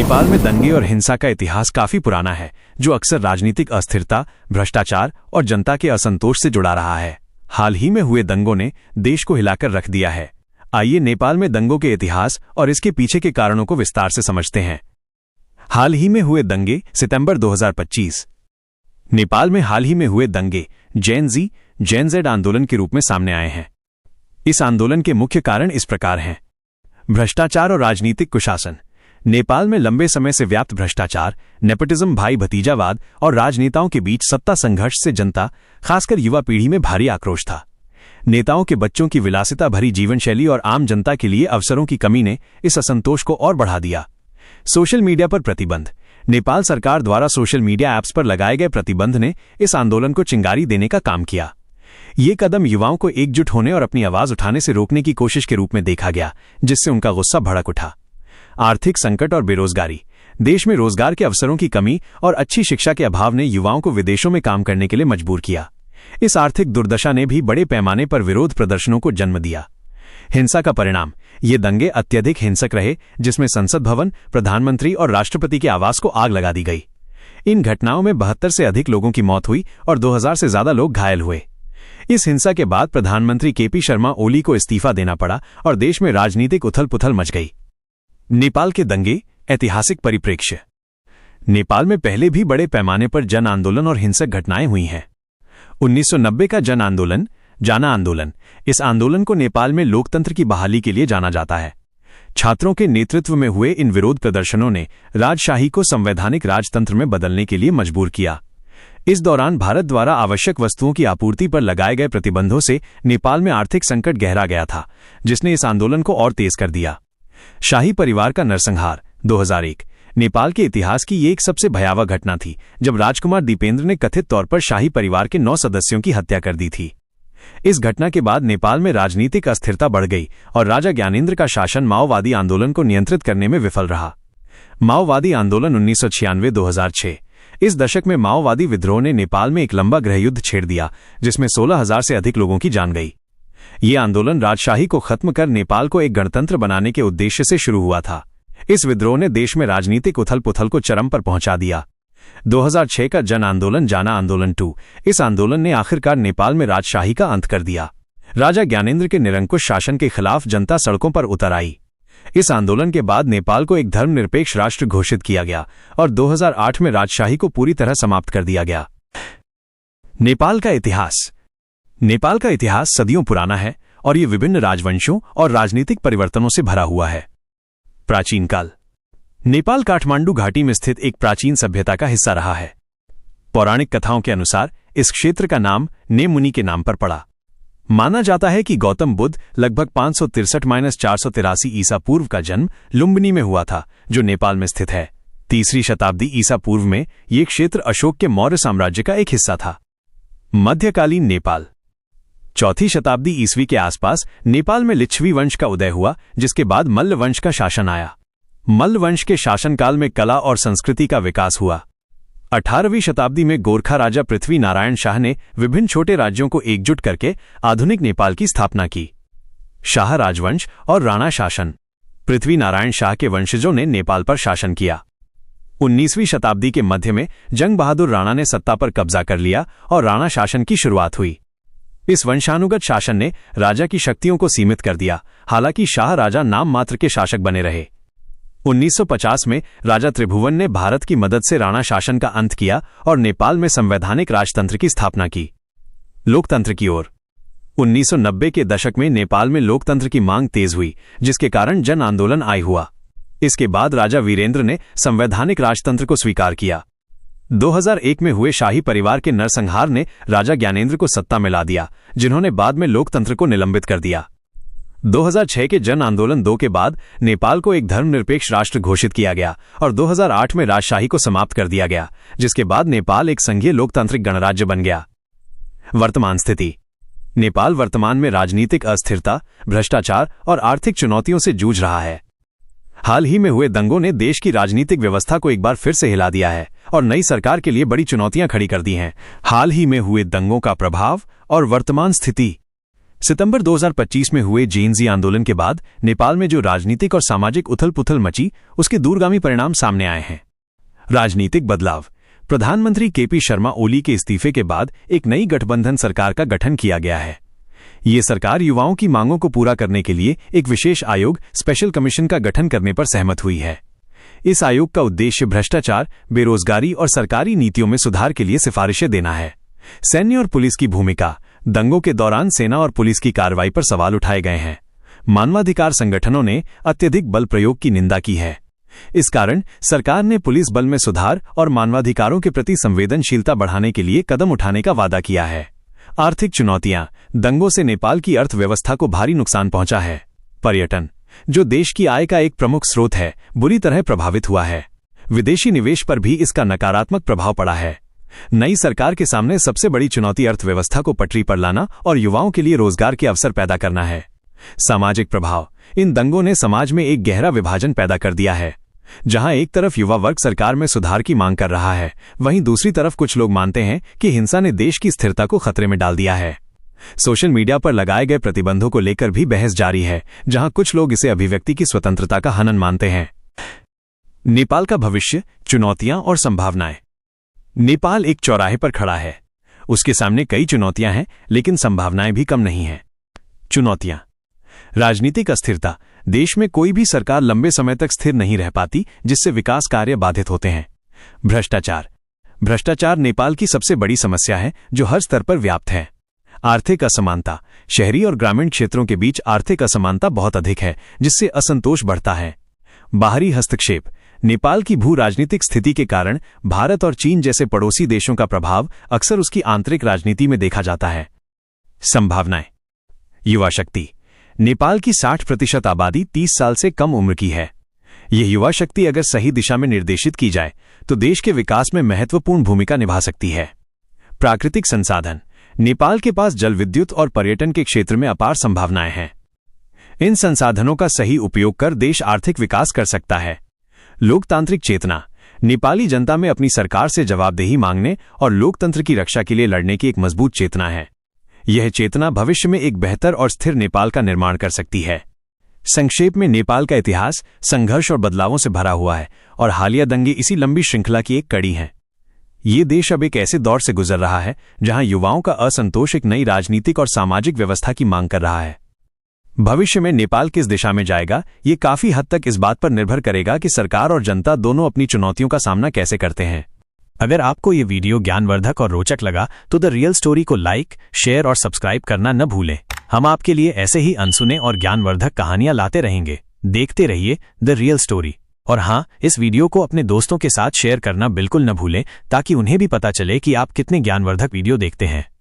नेपाल में दंगे और हिंसा का इतिहास काफी पुराना है, जो अक्सर राजनीतिक अस्थिरता, भ्रष्टाचार और जनता के असंतोष से जुड़ा रहा है। हाल ही में हुए दंगों ने देश को हिलाकर रख दिया है। आइए नेपाल में दंगों के इतिहास और इसके पीछे के कारणों को विस्तार से समझते हैं। हाल ही में हुए दंगे, सितंबर 2025। नेपाल में हाल ही में हुए दंगे जेन ज़ेड आंदोलन के रूप में सामने आए हैं। इस आंदोलन के मुख्य कारण इस प्रकार हैं। भ्रष्टाचार और राजनीतिक कुशासन। नेपाल में लंबे समय से व्याप्त भ्रष्टाचार, नेपोटिज्म, भाई भतीजावाद और राजनेताओं के बीच सत्ता संघर्ष से जनता, खासकर युवा पीढ़ी में भारी आक्रोश था। नेताओं के बच्चों की विलासिता भरी जीवनशैली और आम जनता के लिए अवसरों की कमी ने इस असंतोष को और बढ़ा दिया। सोशल मीडिया पर प्रतिबंध। नेपाल सरकार द्वारा सोशल मीडिया ऐप्स पर लगाए गए प्रतिबंध ने इस आंदोलन को चिंगारी देने का काम किया। ये कदम युवाओं को एकजुट होने और अपनी आवाज उठाने से रोकने की कोशिश के रूप में देखा गया, जिससे उनका गुस्सा भड़क उठा। आर्थिक संकट और बेरोजगारी। देश में रोजगार के अवसरों की कमी और अच्छी शिक्षा के अभाव ने युवाओं को विदेशों में काम करने के लिए मजबूर किया। इस आर्थिक दुर्दशा ने भी बड़े पैमाने पर विरोध प्रदर्शनों को जन्म दिया। हिंसा का परिणाम। ये दंगे अत्यधिक हिंसक रहे, जिसमें संसद भवन, प्रधानमंत्री और राष्ट्रपति के आवास को आग लगा दी गई। इन घटनाओं में 72 से अधिक लोगों की मौत हुई और 2000 से ज्यादा लोग घायल हुए। इस हिंसा के बाद प्रधानमंत्री केपी शर्मा ओली को इस्तीफा देना पड़ा और देश में राजनीतिक उथल पुथल मच गई। नेपाल के दंगे, ऐतिहासिक परिप्रेक्ष्य। नेपाल में पहले भी बड़े पैमाने पर जन आंदोलन और हिंसक घटनाएं हुई हैं। 1990 का जन आंदोलन, जाना आंदोलन। इस आंदोलन को नेपाल में लोकतंत्र की बहाली के लिए जाना जाता है। छात्रों के नेतृत्व में हुए इन विरोध प्रदर्शनों ने राजशाही को संवैधानिक राजतंत्र में बदलने के लिए मजबूर किया। इस दौरान भारत द्वारा आवश्यक वस्तुओं की आपूर्ति पर लगाए गए प्रतिबंधों से नेपाल में आर्थिक संकट गहरा गया था, जिसने इस आंदोलन को और तेज कर दिया। शाही परिवार का नरसंहार, 2001। नेपाल के इतिहास की ये एक सबसे भयावह घटना थी, जब राजकुमार दीपेंद्र ने कथित तौर पर शाही परिवार के 9 सदस्यों की हत्या कर दी थी। इस घटना के बाद नेपाल में राजनीतिक अस्थिरता बढ़ गई और राजा ज्ञानेंद्र का शासन माओवादी आंदोलन को नियंत्रित करने में विफल रहा। माओवादी आंदोलन 1996-2006। इस दशक में माओवादी विद्रोह ने नेपाल में एक लंबा गृहयुद्ध छेड़ दिया, जिसमें 16,000 से अधिक लोगों की जान गई। ये आंदोलन राजशाही को खत्म कर नेपाल को एक गणतंत्र बनाने के उद्देश्य से शुरू हुआ था। इस विद्रोह ने देश में राजनीतिक उथल पुथल को चरम पर पहुंचा दिया। 2006 का जन आंदोलन, जाना आंदोलन 2। इस आंदोलन ने आखिरकार नेपाल में राजशाही का अंत कर दिया। राजा ज्ञानेंद्र के निरंकुश शासन के खिलाफ जनता सड़कों पर उतर आई। इस आंदोलन के बाद नेपाल को एक धर्मनिरपेक्ष राष्ट्र घोषित किया गया और 2008 में राजशाही को पूरी तरह समाप्त कर दिया गया। नेपाल का इतिहास। नेपाल का इतिहास सदियों पुराना है और ये विभिन्न राजवंशों और राजनीतिक परिवर्तनों से भरा हुआ है। प्राचीन काल। नेपाल काठमांडू घाटी में स्थित एक प्राचीन सभ्यता का हिस्सा रहा है। पौराणिक कथाओं के अनुसार इस क्षेत्र का नाम ने मुनि के नाम पर पड़ा। माना जाता है कि गौतम बुद्ध लगभग 563-483 ईसा पूर्व का जन्म लुम्बिनी में हुआ था, जो नेपाल में स्थित है। 3री शताब्दी ईसा पूर्व में ये क्षेत्र अशोक के मौर्य साम्राज्य का एक हिस्सा था। मध्यकालीन नेपाल। 4ठी शताब्दी ईस्वी के आसपास नेपाल में लिच्छवी वंश का उदय हुआ, जिसके बाद मल्ल वंश का शासन आया। मल्ल वंश के शासनकाल में कला और संस्कृति का विकास हुआ। 18वीं शताब्दी में गोरखा राजा पृथ्वी नारायण शाह ने विभिन्न छोटे राज्यों को एकजुट करके आधुनिक नेपाल की स्थापना की। शाह राजवंश और राणा शासन। पृथ्वी नारायण शाह के वंशजों ने नेपाल पर शासन किया। 19वीं शताब्दी के मध्य में जंग बहादुर राणा ने सत्ता पर कब्जा कर लिया और राणा शासन की शुरुआत हुई। इस वंशानुगत शासन ने राजा की शक्तियों को सीमित कर दिया, हालांकि शाह राजा नाम मात्र के शासक बने रहे। 1950 में राजा त्रिभुवन ने भारत की मदद से राणा शासन का अंत किया और नेपाल में संवैधानिक राजतंत्र की स्थापना की। लोकतंत्र की ओर। 1990 के दशक में नेपाल में लोकतंत्र की मांग तेज हुई, जिसके कारण जन आंदोलन आई हुआ। इसके बाद राजा वीरेंद्र ने संवैधानिक राजतंत्र को स्वीकार किया। 2001 में हुए शाही परिवार के नरसंहार ने राजा ज्ञानेंद्र को सत्ता में ला दिया, जिन्होंने बाद में लोकतंत्र को निलंबित कर दिया। 2006 के जन आंदोलन 2 के बाद नेपाल को एक धर्मनिरपेक्ष राष्ट्र घोषित किया गया और 2008 में राजशाही को समाप्त कर दिया गया, जिसके बाद नेपाल एक संघीय लोकतांत्रिक गणराज्य बन गया। वर्तमान स्थिति। नेपाल वर्तमान में राजनीतिक अस्थिरता, भ्रष्टाचार और आर्थिक चुनौतियों से जूझ रहा है। हाल ही में हुए दंगों ने देश की राजनीतिक व्यवस्था को एक बार फिर से हिला दिया है और नई सरकार के लिए बड़ी चुनौतियां खड़ी कर दी हैं। हाल ही में हुए दंगों का प्रभाव और वर्तमान स्थिति। सितंबर 2025 में हुए जेन-ज़ी आंदोलन के बाद नेपाल में जो राजनीतिक और सामाजिक उथल-पुथल मची, उसके दूरगामी परिणाम सामने आए हैं। राजनीतिक बदलाव। प्रधानमंत्री केपी शर्मा ओली के इस्तीफे के बाद एक नई गठबंधन सरकार का गठन किया गया है। ये सरकार युवाओं की मांगों को पूरा करने के लिए एक विशेष आयोग, स्पेशल कमीशन का गठन करने पर सहमत हुई है। इस आयोग का उद्देश्य भ्रष्टाचार, बेरोजगारी और सरकारी नीतियों में सुधार के लिए सिफारिशें देना है। सैन्य और पुलिस की भूमिका। दंगों के दौरान सेना और पुलिस की कार्रवाई पर सवाल उठाए गए हैं। मानवाधिकार संगठनों ने अत्यधिक बल प्रयोग की निंदा की है। इस कारण सरकार ने पुलिस बल में सुधार और मानवाधिकारों के प्रति संवेदनशीलता बढ़ाने के लिए कदम उठाने का वादा किया है। आर्थिक चुनौतियां। दंगों से नेपाल की अर्थव्यवस्था को भारी नुकसान पहुंचा है। पर्यटन, जो देश की आय का एक प्रमुख स्रोत है, बुरी तरह प्रभावित हुआ है। विदेशी निवेश पर भी इसका नकारात्मक प्रभाव पड़ा है। नई सरकार के सामने सबसे बड़ी चुनौती अर्थव्यवस्था को पटरी पर लाना और युवाओं के लिए रोजगार के अवसर पैदा करना है। सामाजिक प्रभाव। इन दंगों ने समाज में एक गहरा विभाजन पैदा कर दिया है। जहां एक तरफ युवा वर्ग सरकार में सुधार की मांग कर रहा है, वहीं दूसरी तरफ कुछ लोग मानते हैं कि हिंसा ने देश की स्थिरता को खतरे में डाल दिया है। सोशल मीडिया पर लगाए गए प्रतिबंधों को लेकर भी बहस जारी है, जहां कुछ लोग इसे अभिव्यक्ति की स्वतंत्रता का हनन मानते हैं। नेपाल का भविष्य, चुनौतियां और संभावनाएं। नेपाल एक चौराहे पर खड़ा है। उसके सामने कई चुनौतियां हैं, लेकिन संभावनाएं भी कम नहीं हैं। चुनौतियां। राजनीतिक अस्थिरता। देश में कोई भी सरकार लंबे समय तक स्थिर नहीं रह पाती, जिससे विकास कार्य बाधित होते हैं। भ्रष्टाचार। भ्रष्टाचार नेपाल की सबसे बड़ी समस्या है, जो हर स्तर पर व्याप्त है। आर्थिक असमानता। शहरी और ग्रामीण क्षेत्रों के बीच आर्थिक असमानता बहुत अधिक है, जिससे असंतोष बढ़ता है। बाहरी हस्तक्षेप। नेपाल की भू राजनीतिक स्थिति के कारण भारत और चीन जैसे पड़ोसी देशों का प्रभाव अक्सर उसकी आंतरिक राजनीति में देखा जाता है। संभावनाएं। युवा शक्ति। नेपाल की 60% आबादी 30 साल से कम उम्र की है। यह युवा शक्ति अगर सही दिशा में निर्देशित की जाए तो देश के विकास में महत्वपूर्ण भूमिका निभा सकती है। प्राकृतिक संसाधन। नेपाल के पास जल विद्युत और पर्यटन के क्षेत्र में अपार संभावनाएं हैं। इन संसाधनों का सही उपयोग कर देश आर्थिक विकास कर सकता है। लोकतांत्रिक चेतना। नेपाली जनता में अपनी सरकार से जवाबदेही मांगने और लोकतंत्र की रक्षा के लिए लड़ने की एक मजबूत चेतना है। यह चेतना भविष्य में एक बेहतर और स्थिर नेपाल का निर्माण कर सकती है। संक्षेप में, नेपाल का इतिहास संघर्ष और बदलावों से भरा हुआ है और हालिया दंगे इसी लंबी श्रृंखला की एक कड़ी हैं। ये देश अब एक ऐसे दौर से गुजर रहा है जहां युवाओं का असंतोष एक नई राजनीतिक और सामाजिक व्यवस्था की मांग कर रहा है। भविष्य में नेपाल किस दिशा में जाएगा, ये काफी हद तक इस बात पर निर्भर करेगा कि सरकार और जनता दोनों अपनी चुनौतियों का सामना कैसे करते हैं। अगर आपको ये वीडियो ज्ञानवर्धक और रोचक लगा तो द रियल स्टोरी को लाइक, शेयर और सब्सक्राइब करना न भूलें। हम आपके लिए ऐसे ही अनसुने और ज्ञानवर्धक कहानियां लाते रहेंगे। देखते रहिए द रियल स्टोरी। और हाँ, इस वीडियो को अपने दोस्तों के साथ शेयर करना बिल्कुल न भूलें, ताकि उन्हें भी पता चले कि आप कितने ज्ञानवर्धक वीडियो देखते हैं।